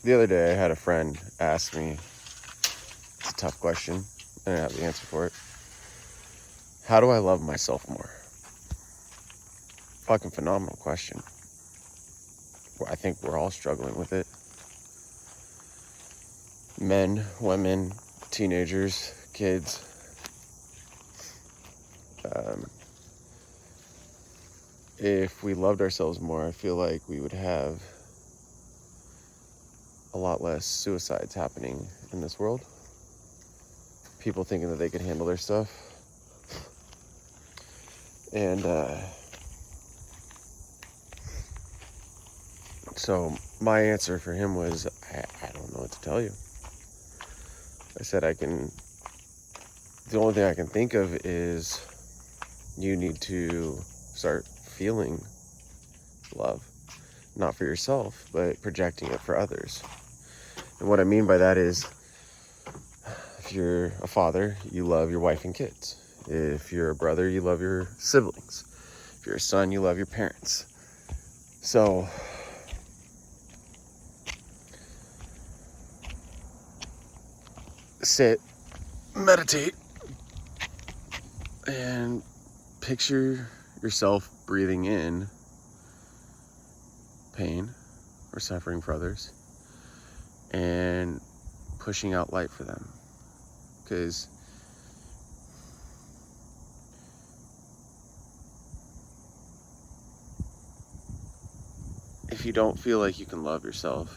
The other day, I had a friend ask me, it's a tough question, I didn't have the answer for it. How do I love myself more? Fucking phenomenal question. I think we're all struggling with it. Men, women, teenagers, kids. If we loved ourselves more, I feel like we would have a lot less suicides happening in this world. People thinking that they could handle their stuff. And so my answer for him was, I don't know what to tell you. I said the only thing I can think of is you need to start feeling love, not for yourself, but projecting it for others. And what I mean by that is, if you're a father, you love your wife and kids. If you're a brother, you love your siblings. If you're a son, you love your parents. So sit, meditate, and picture yourself breathing in pain or suffering for others and pushing out light for them. Because if you don't feel like you can love yourself,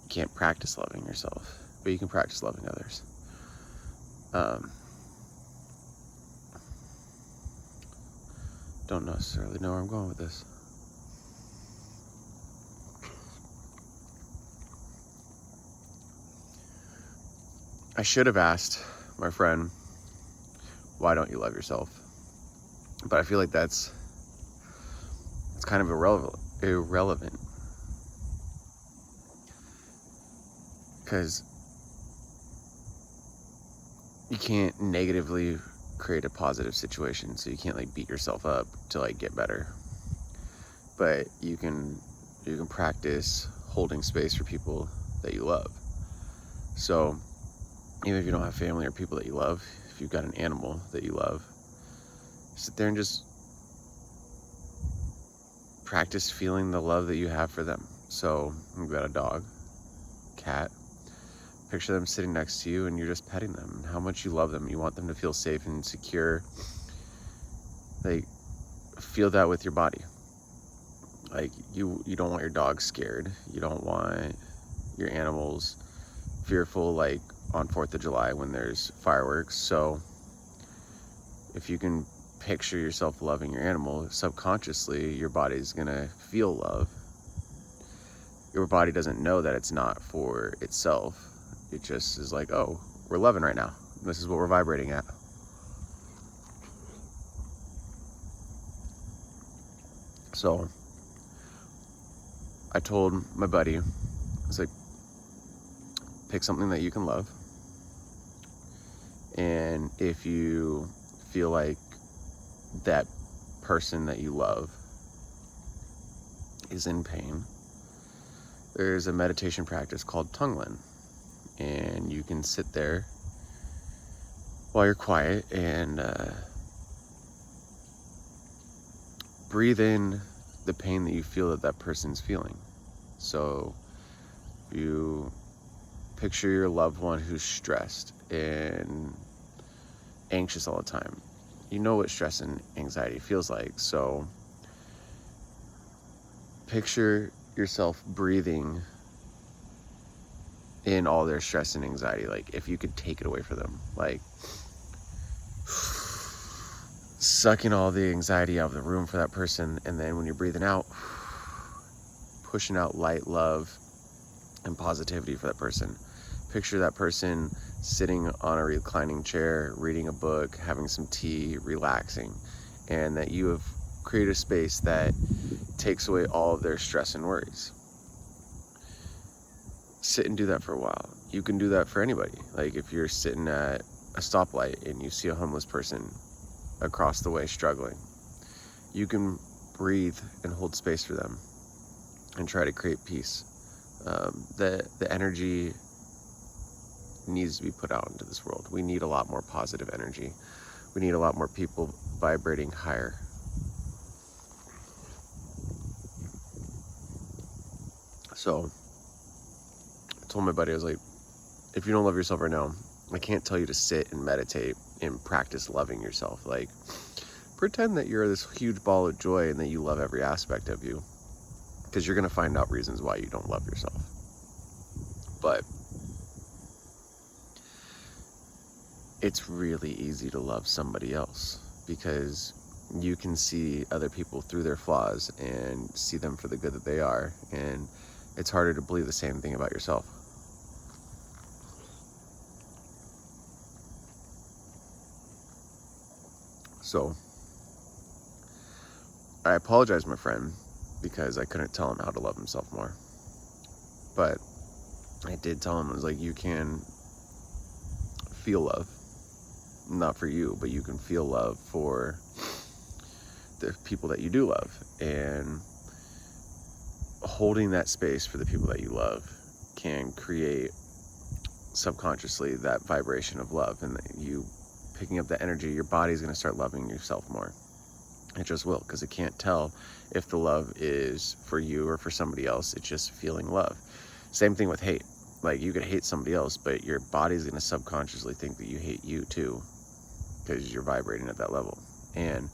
you can't practice loving yourself, but you can practice loving others. Don't necessarily know where I'm going with this. I should have asked my friend, why don't you love yourself? But I feel like it's kind of irrelevant. Because you can't negatively create a positive situation, so you can't like beat yourself up to like get better. But you can practice holding space for people that you love. So even if you don't have family or people that you love, if you've got an animal that you love, sit there and just practice feeling the love that you have for them. So you've got a dog, cat, picture them sitting next to you and you're just petting them, how much you love them. You want them to feel safe and secure. Like, feel that with your body. Like, you don't want your dog scared. You don't want your animals fearful, like on 4th of July when there's fireworks. So if you can picture yourself loving your animal, subconsciously your body's gonna feel love. Your body doesn't know that it's not for itself. It just is like, oh, we're loving right now. This is what we're vibrating at. So I told my buddy, I was like, pick something that you can love. And if you feel like that person that you love is in pain, there's a meditation practice called Tonglen. And you can sit there while you're quiet and breathe in the pain that you feel that person's feeling. So you picture your loved one who's stressed and anxious all the time. You know what stress and anxiety feels like. So picture yourself breathing in all their stress and anxiety. Like, if you could take it away from them, like sucking all the anxiety out of the room for that person. And then when you're breathing out, pushing out light, love, and positivity for that person. Picture that person sitting on a reclining chair, reading a book, having some tea, relaxing, and that you have created a space that takes away all of their stress and worries. Sit and do that for a while. You can do that for anybody. Like, if you're sitting at a stoplight and you see a homeless person across the way struggling, you can breathe and hold space for them and try to create peace The energy needs to be put out into this world. We need a lot more positive energy. We need a lot more people vibrating higher. So I told my buddy, I was like, if you don't love yourself right now, I can't tell you to sit and meditate and practice loving yourself. Like, pretend that you're this huge ball of joy and that you love every aspect of you, because you're going to find out reasons why you don't love yourself. But it's really easy to love somebody else, because you can see other people through their flaws and see them for the good that they are, and it's harder to believe the same thing about yourself. So I apologize, my friend, because I couldn't tell him how to love himself more. But I did tell him, I was like, you can feel love, not for you, but you can feel love for the people that you do love, and holding that space for the people that you love can create subconsciously that vibration of love, and you picking up that energy, your body's going to start loving yourself more. It just will, because it can't tell if the love is for you or for somebody else. It's just feeling love. Same thing with hate. Like, you could hate somebody else, but your body's going to subconsciously think that you hate you too, because you're vibrating at that level. And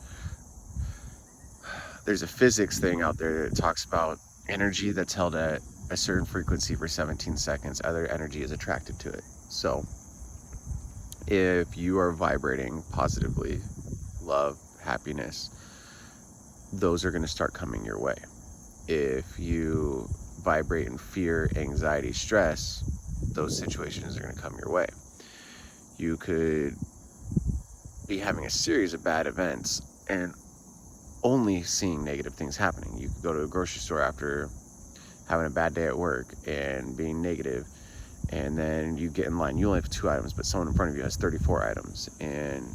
there's a physics thing out there that talks about energy that's held at a certain frequency for 17 seconds. Other energy is attracted to it. So if you are vibrating positively, love, happiness, those are going to start coming your way. If you vibrate in fear, anxiety, stress, those situations are going to come your way. You could be having a series of bad events and only seeing negative things happening. You could go to a grocery store after having a bad day at work and being negative, and then you get in line, you only have 2 items, but someone in front of you has 34 items, and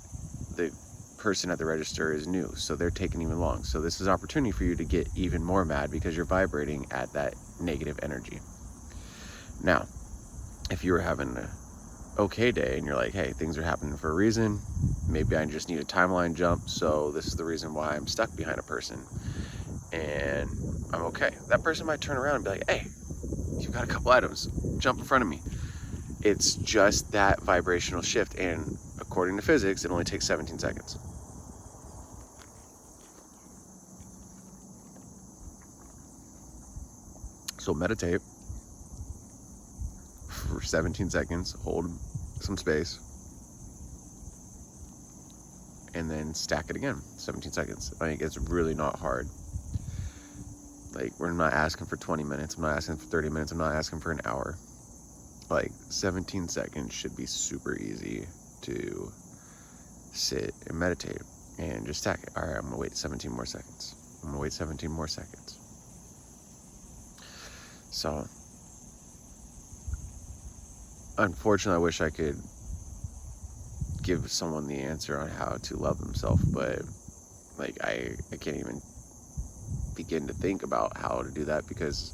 the person at the register is new, so they're taking even long. So this is an opportunity for you to get even more mad, because you're vibrating at that negative energy. Now, if you were having an okay day and you're like, hey, things are happening for a reason, maybe I just need a timeline jump, so this is the reason why I'm stuck behind a person, and I'm okay. That person might turn around and be like, hey, you've got a couple items, jump in front of me. It's just that vibrational shift, and according to physics, it only takes 17 seconds. So meditate for 17 seconds, hold some space, and then stack it again, 17 seconds. I think it's really not hard. Like, we're not asking for 20 minutes, I'm not asking for 30 minutes, I'm not asking for an hour. Like, 17 seconds should be super easy to sit and meditate and just stack it. All right, I'm gonna wait 17 more seconds. I'm gonna wait 17 more seconds. So, unfortunately, I wish I could give someone the answer on how to love themselves, but like, I can't even begin to think about how to do that, because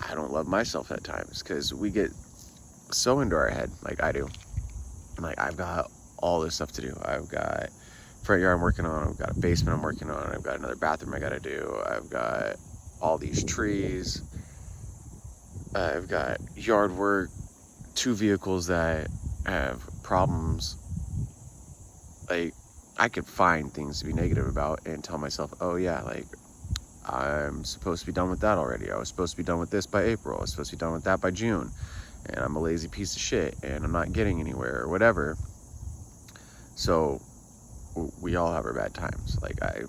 I don't love myself at times, because we get so into our head, like I do. Like, I've got all this stuff to do. I've got front yard I'm working on, I've got a basement I'm working on, I've got another bathroom I gotta do, I've got all these trees, I've got yard work, 2 vehicles that have problems. Like, I could find things to be negative about and tell myself, oh yeah, like, I'm supposed to be done with that already. I was supposed to be done with this by April. I was supposed to be done with that by June. And I'm a lazy piece of shit and I'm not getting anywhere or whatever. So we all have our bad times. Like, I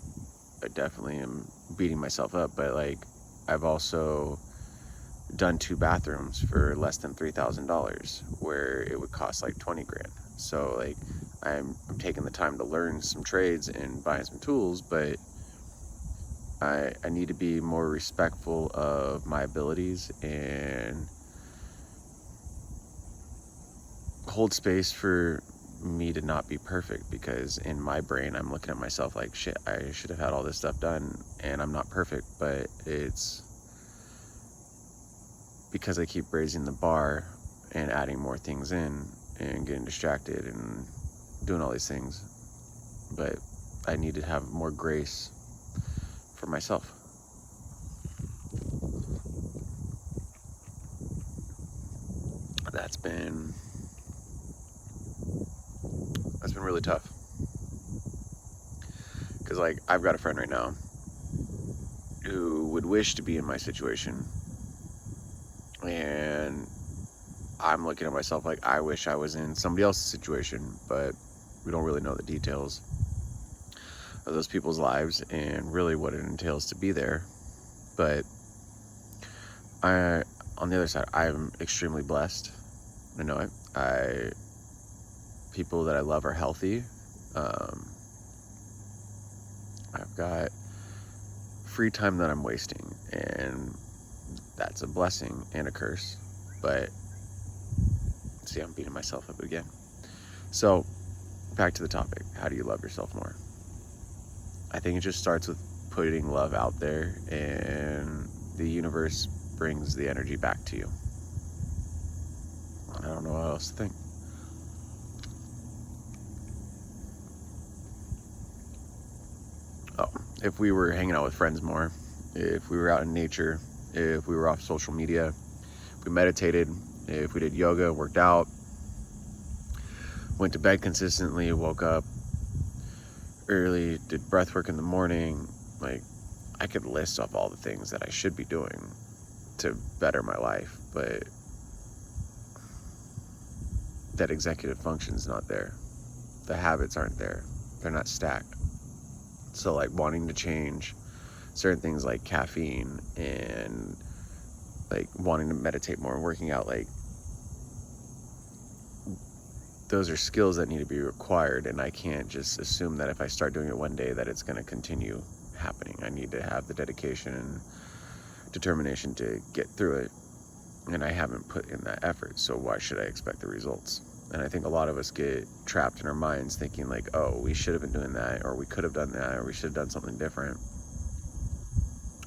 definitely am beating myself up, but like, I've also done 2 bathrooms for less than $3,000 where it would cost like 20 grand. So like, I'm taking the time to learn some trades and buying some tools, but I need to be more respectful of my abilities and hold space for me to not be perfect, because in my brain I'm looking at myself like, shit, I should have had all this stuff done and I'm not perfect. But it's because I keep raising the bar and adding more things in and getting distracted and doing all these things. But I need to have more grace for myself. That's been really tough. Because, like, I've got a friend right now who would wish to be in my situation, and I'm looking at myself like I wish I was in somebody else's situation, but we don't really know the details of those people's lives and really what it entails to be there. But on the other side, I'm extremely blessed. I know it. People that I love are healthy. I've got free time that I'm wasting, and that's a blessing and a curse. But see, I'm beating myself up again. So back to the topic. How do you love yourself more? I think it just starts with putting love out there, and the universe brings the energy back to you. I don't know what else to think. Oh, if we were hanging out with friends more, if we were out in nature, if we were off social media, if we meditated, if we did yoga, worked out, went to bed consistently, woke up early, did breath work in the morning, like, I could list off all the things that I should be doing to better my life, but that executive function's not there. The habits aren't there. They're not stacked. So, like, wanting to change certain things like caffeine and, like, wanting to meditate more and working out, like, those are skills that need to be acquired, and I can't just assume that if I start doing it one day that it's going to continue happening. I need to have the dedication and determination to get through it, and I haven't put in that effort, so why should I expect the results? And I think a lot of us get trapped in our minds thinking like, oh, we should have been doing that, or we could have done that, or we should have done something different,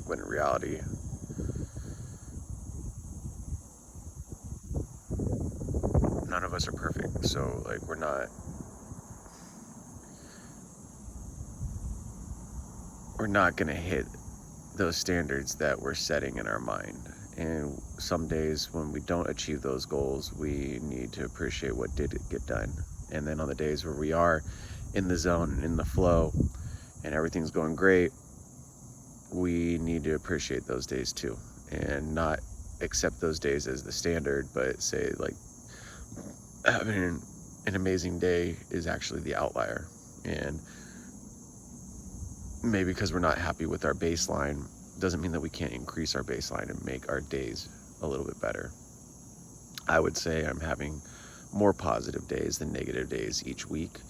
when in reality, none of us are perfect. So, like, we're not gonna hit those standards that we're setting in our mind. And some days when we don't achieve those goals, we need to appreciate what did get done. And then on the days where we are in the zone and in the flow and everything's going great, we need to appreciate those days too, and not accept those days as the standard, but say, like, having an amazing day is actually the outlier. And maybe because we're not happy with our baseline doesn't mean that we can't increase our baseline and make our days a little bit better. I would say I'm having more positive days than negative days each week,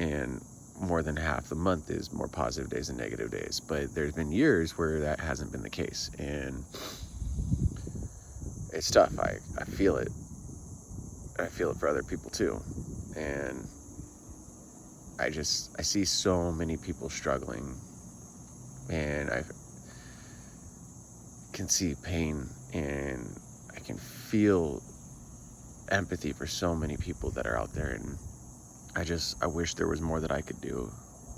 and more than half the month is more positive days than negative days. But there's been years where that hasn't been the case, and it's tough. I feel it. I feel it for other people too. And I see so many people struggling, and I can see pain, and I can feel empathy for so many people that are out there, and I wish there was more that I could do,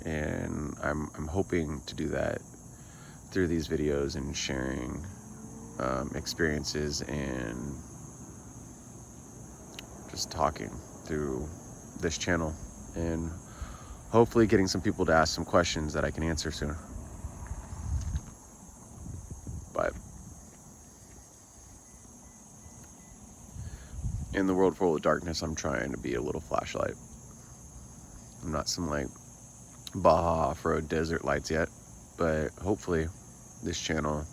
and I'm hoping to do that through these videos and sharing experiences and just talking through this channel, and hopefully getting some people to ask some questions that I can answer soon. But in the world full of darkness, I'm trying to be a little flashlight. I'm not some, like, Baja off-road desert lights yet, but hopefully this channel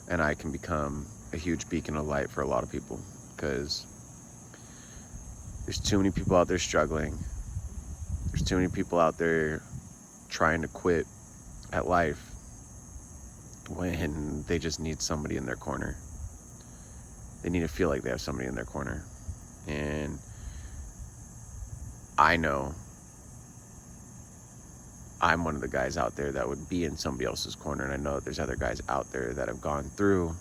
and I can become a huge beacon of light for a lot of people, because there's too many people out there struggling. There's too many people out there trying to quit at life when they just need somebody in their corner. They need to feel like they have somebody in their corner. And I know I'm one of the guys out there that would be in somebody else's corner, and I know that there's other guys out there that have gone through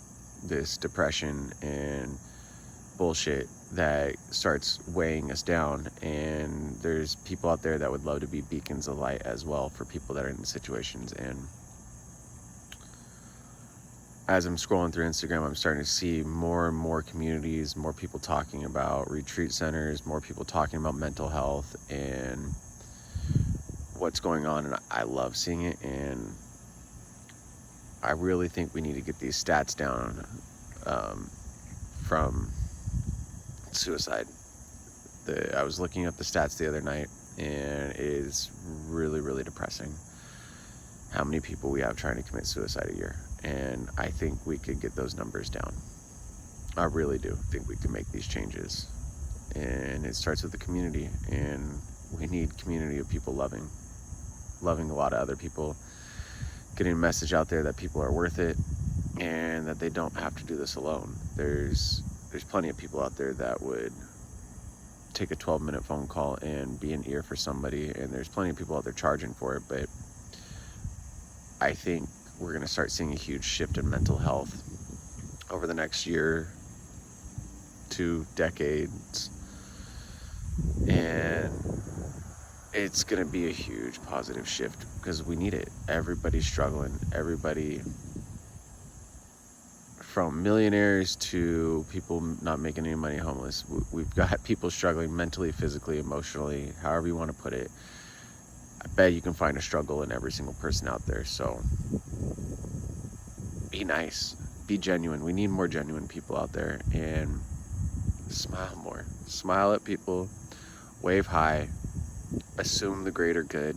this depression and bullshit that starts weighing us down. And there's people out there that would love to be beacons of light as well for people that are in the situations. And as I'm scrolling through Instagram, I'm starting to see more and more communities, more people talking about retreat centers, more people talking about mental health and what's going on. And I love seeing it. And I really think we need to get these stats down from suicide. I was looking up the stats the other night, and it is really, really depressing how many people we have trying to commit suicide a year. And I think we could get those numbers down. I really do think we can make these changes. And it starts with the community, and we need community of people loving a lot of other people, getting a message out there that people are worth it and that they don't have to do this alone. There's plenty of people out there that would take a 12-minute phone call and be an ear for somebody, and there's plenty of people out there charging for it. But I think we're going to start seeing a huge shift in mental health over the next year, 2 decades, and it's going to be a huge positive shift because we need it. Everybody's struggling. Everybody, from millionaires to people not making any money, homeless. We've got people struggling mentally, physically, emotionally, however you want to put it. I bet you can find a struggle in every single person out there. So be nice, be genuine. We need more genuine people out there, and smile more. Smile at people, wave high, assume the greater good,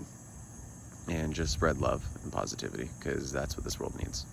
and just spread love and positivity, because that's what this world needs.